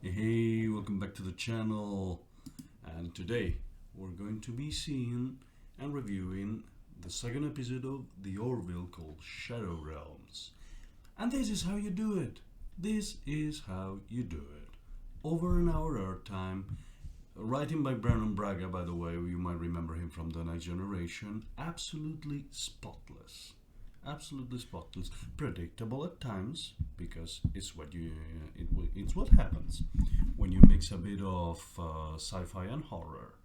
Hey, welcome back to the channel. And today we're going to be seeing and reviewing the second episode of the Orville called Shadow Realms. And this is how you do it. This is how you do it. Over an hour Earth time. Writing by Brandon Braga, by the way, you might remember him from The Next Generation. Absolutely spotless. Absolutely spotless. Predictable at times, because it's it's what happens when you mix a bit of sci-fi and horror,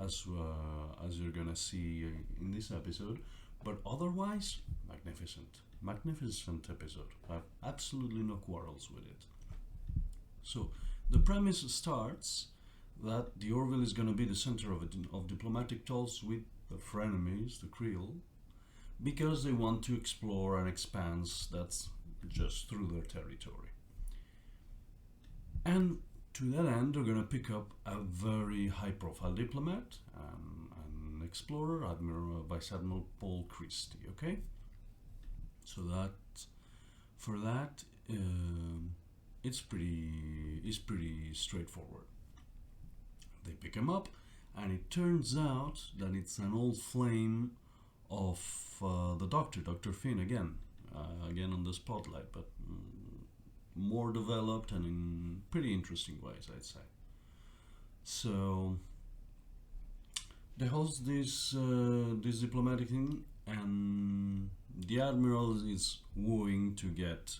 as you're gonna see in this episode. But otherwise, magnificent episode. I have absolutely no quarrels with it. So the premise starts that the Orville is going to be the center of diplomatic talks with the frenemies, the Creel, because they want to explore an expanse that's just through their territory. And to that end, they're going to pick up a very high-profile diplomat, an explorer, Vice Admiral Paul Christie. Okay, so for that, it's pretty straightforward. They pick him up, and it turns out that it's an old flame of the Doctor, Dr. Finn, again on the spotlight, but more developed and in pretty interesting ways, I'd say. So they host this diplomatic thing, and the Admiral is wooing to get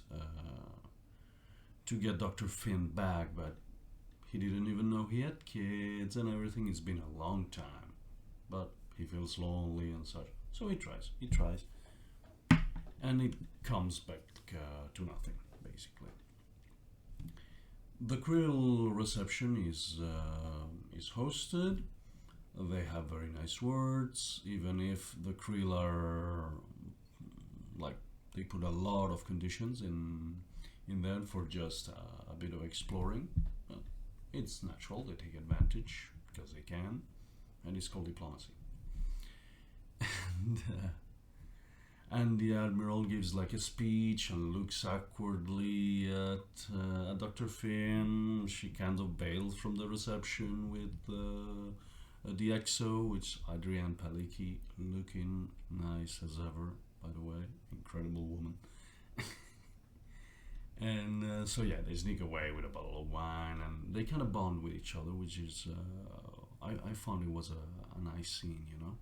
Dr. Finn back, but he didn't even know he had kids and everything. It's been a long time, but he feels lonely and such. So he tries, and it comes back to nothing, basically. The Krill reception is hosted. They have very nice words, even if the Krill are like, they put a lot of conditions in there for just a bit of exploring. It's natural, they take advantage because they can, and it's called diplomacy. And the Admiral gives like a speech and looks awkwardly at Dr. Finn. She kind of bails from the reception with the EXO, which Adrienne Palicki, looking nice as ever, by the way, incredible woman. And so yeah, they sneak away with a bottle of wine, and they kind of bond with each other, which is I found it was a nice scene, you know.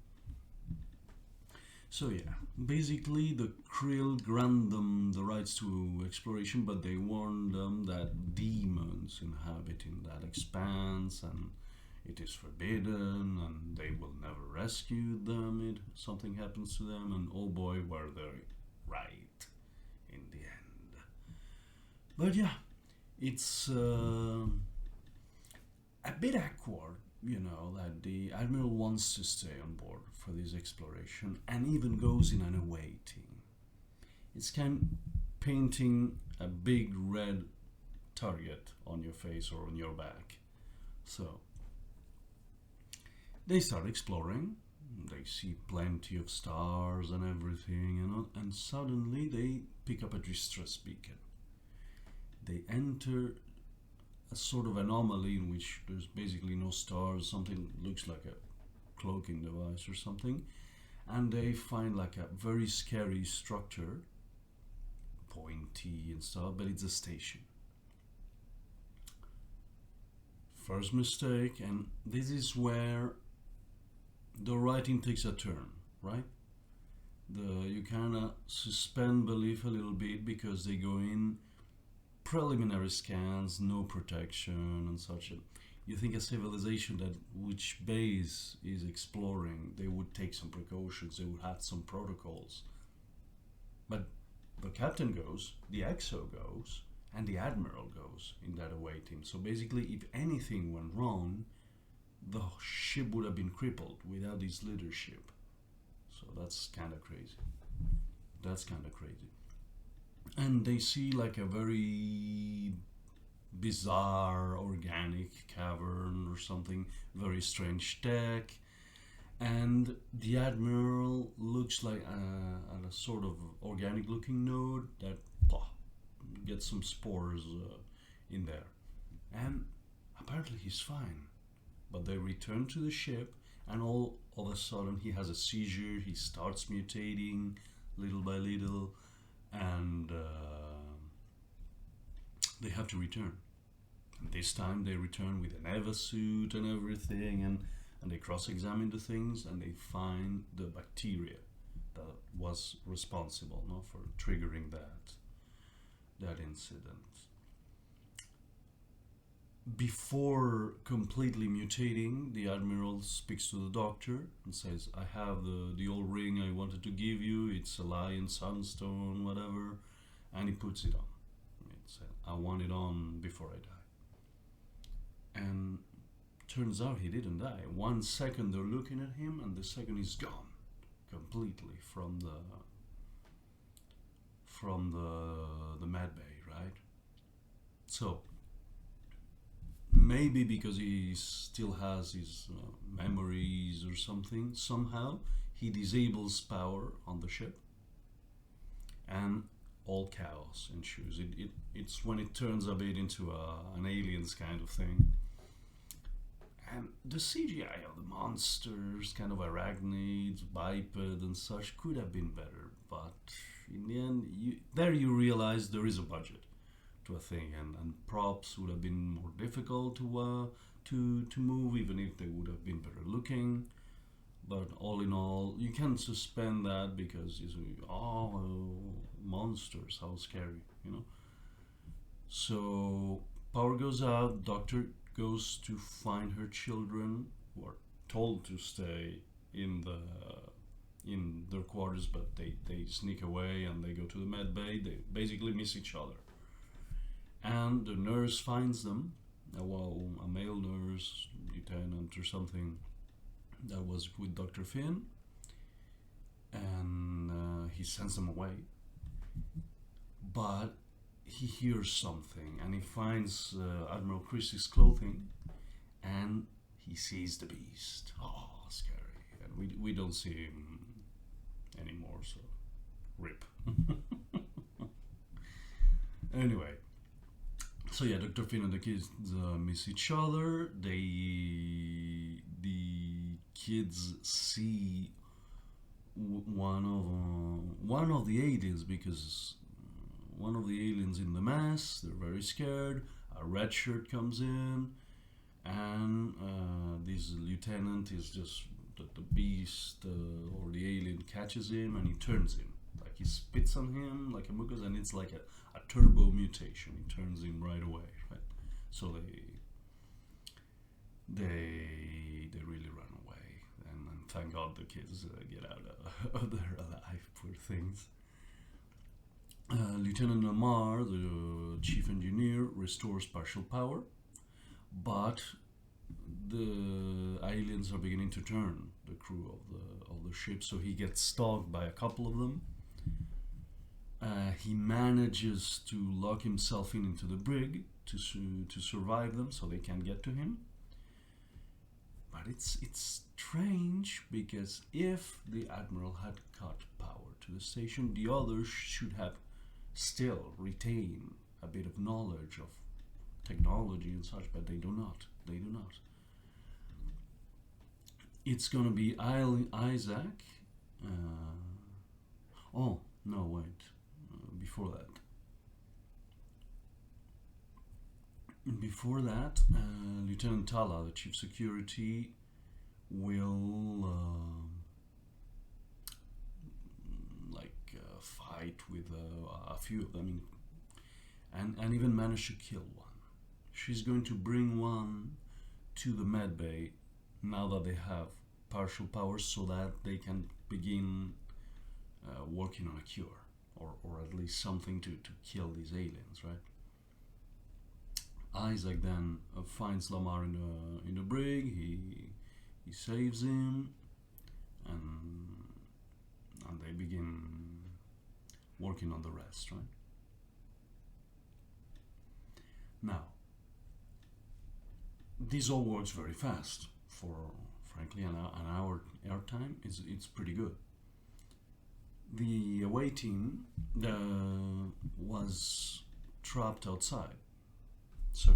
So yeah, basically the Krill grant them the rights to exploration, but they warn them that demons inhabit in that expanse, and it is forbidden, and they will never rescue them if something happens to them. And oh boy, were they right in the end. But yeah, it's a bit awkward, you know, that the Admiral wants to stay on board for this exploration and even goes in an away team. It's kind of painting a big red target on your face or on your back. So they start exploring. They see plenty of stars and everything, you know, and suddenly they pick up a distress beacon. They enter a sort of anomaly in which there's basically no stars, something looks like a cloaking device or something, and they find like a very scary structure, pointy and stuff, but it's a station. First mistake, and this is where the writing takes a turn, right? You kind of suspend belief a little bit because they go in preliminary scans, no protection and such. You think a civilization that which base is exploring, they would take some precautions, they would have some protocols. But the captain goes, the EXO goes, and the Admiral goes in that away team. So basically, if anything went wrong, the ship would have been crippled without his leadership. So that's kind of crazy. And they see like a very bizarre organic cavern or something, very strange tech, and the Admiral looks like a sort of organic looking node that gets some spores in there. And apparently he's fine. But they return to the ship, and all of a sudden he has a seizure. He starts mutating little by little, and they have to return. And this time they return with an Eva suit and everything, and they cross-examine the things, and they find the bacteria that was responsible, no, for triggering that incident. Before completely mutating, the Admiral speaks to the Doctor and says, I have the old ring I wanted to give you, it's a lion sunstone, whatever, and he puts it on. It's, I want it on before I die. And turns out he didn't die. 1 second they're looking at him, and the second he's gone completely from the med bay, right? So maybe because he still has his memories or something, somehow he disables power on the ship, and all chaos ensues. It's when it turns a bit into an aliens kind of thing. And the CGI of the monsters, kind of arachnids, biped and such, could have been better, but in the end, you realize there is a budget to a thing, and props would have been more difficult to move, even if they would have been better looking. But all in all, you can suspend that because you say, oh, monsters, how scary, you know. So power goes out. Doctor goes to find her children, who are told to stay in their quarters, but they sneak away and they go to the med bay. They basically miss each other. And the nurse finds them, a male nurse, lieutenant or something, that was with Dr. Finn, and he sends them away. But he hears something, and he finds Admiral Christie's clothing, and he sees the beast. Oh, scary. And we don't see him anymore, so rip. Anyway. So yeah, Dr. Finn and the kids miss each other. The kids see one of the aliens, because one of the aliens in the mass. They're very scared. A red shirt comes in, and this lieutenant is just the beast or the alien catches him, and he turns him. Like he spits on him like a mucus, and it's like a turbo mutation. He turns him right away, right? So they really run away, and thank God the kids get out of there alive, poor things. Lieutenant Lamar, the chief engineer, restores partial power, but the aliens are beginning to turn the crew of the ship, so he gets stalked by a couple of them. He manages to lock himself into the brig to survive them, so they can't get to him. But it's strange, because if the Admiral had cut power to the station, the others should have still retained a bit of knowledge of technology and such, but they do not. They do not. It's gonna be Isaac. Oh no, wait. Before that, Lieutenant Tala, the chief security, will fight with a few of them, and even manage to kill one. She's going to bring one to the med bay now that they have partial powers, so that they can begin working on a cure, or at least something to kill these aliens, right? Isaac then finds Lamar in the brig. He saves him, and they begin working on the rest, right? Now, this all works very fast. For frankly an hour airtime, it's pretty good. The away team was trapped outside, So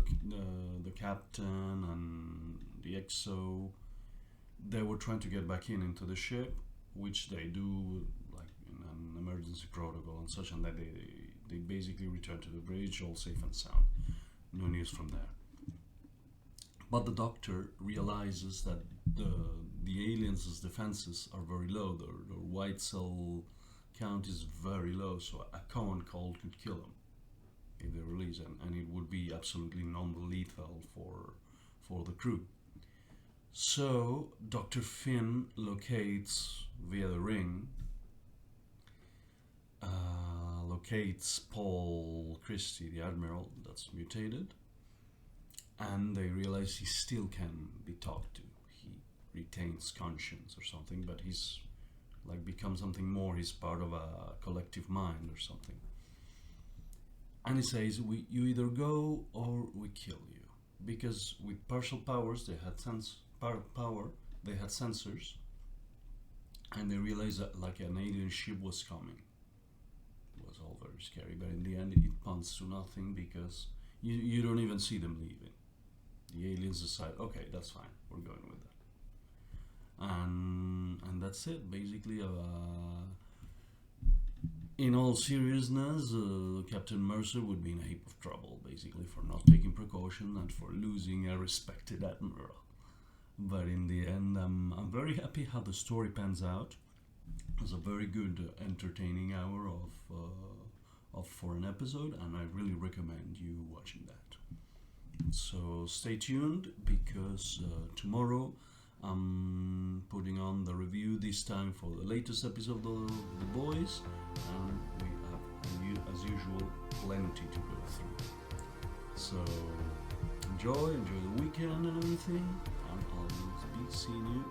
the captain and the XO, they were trying to get back into the ship, which they do like in an emergency protocol and such, and that they basically return to the bridge all safe and sound. No news from there. But the doctor realizes that the aliens' defenses are very low. Their white cell count is very low, so a common cold could kill them if they release it, and it would be absolutely non-lethal for the crew. So Dr. Finn locates via the ring, locates Paul Christie, the admiral that's mutated, and they realize he still can be talked to. He retains conscience or something, but he's like become something more. He's part of a collective mind or something. And he says, you either go or we kill you. Because with partial powers, they had they had sensors, and they realized that like an alien ship was coming. It was all very scary, but in the end it points to nothing because you don't even see them leaving. The aliens decide, okay, that's fine, we're going with that. And that's it, basically. In all seriousness, Captain Mercer would be in a heap of trouble, basically, for not taking precaution and for losing a respected admiral. But in the end, I'm very happy how the story pans out. It was a very good, entertaining hour for an episode, and I really recommend you watching that. So stay tuned, because tomorrow I'm putting on the review, this time for the latest episode of The Boys, and we have, as usual, plenty to go through. So enjoy the weekend and everything, and I'll be seeing you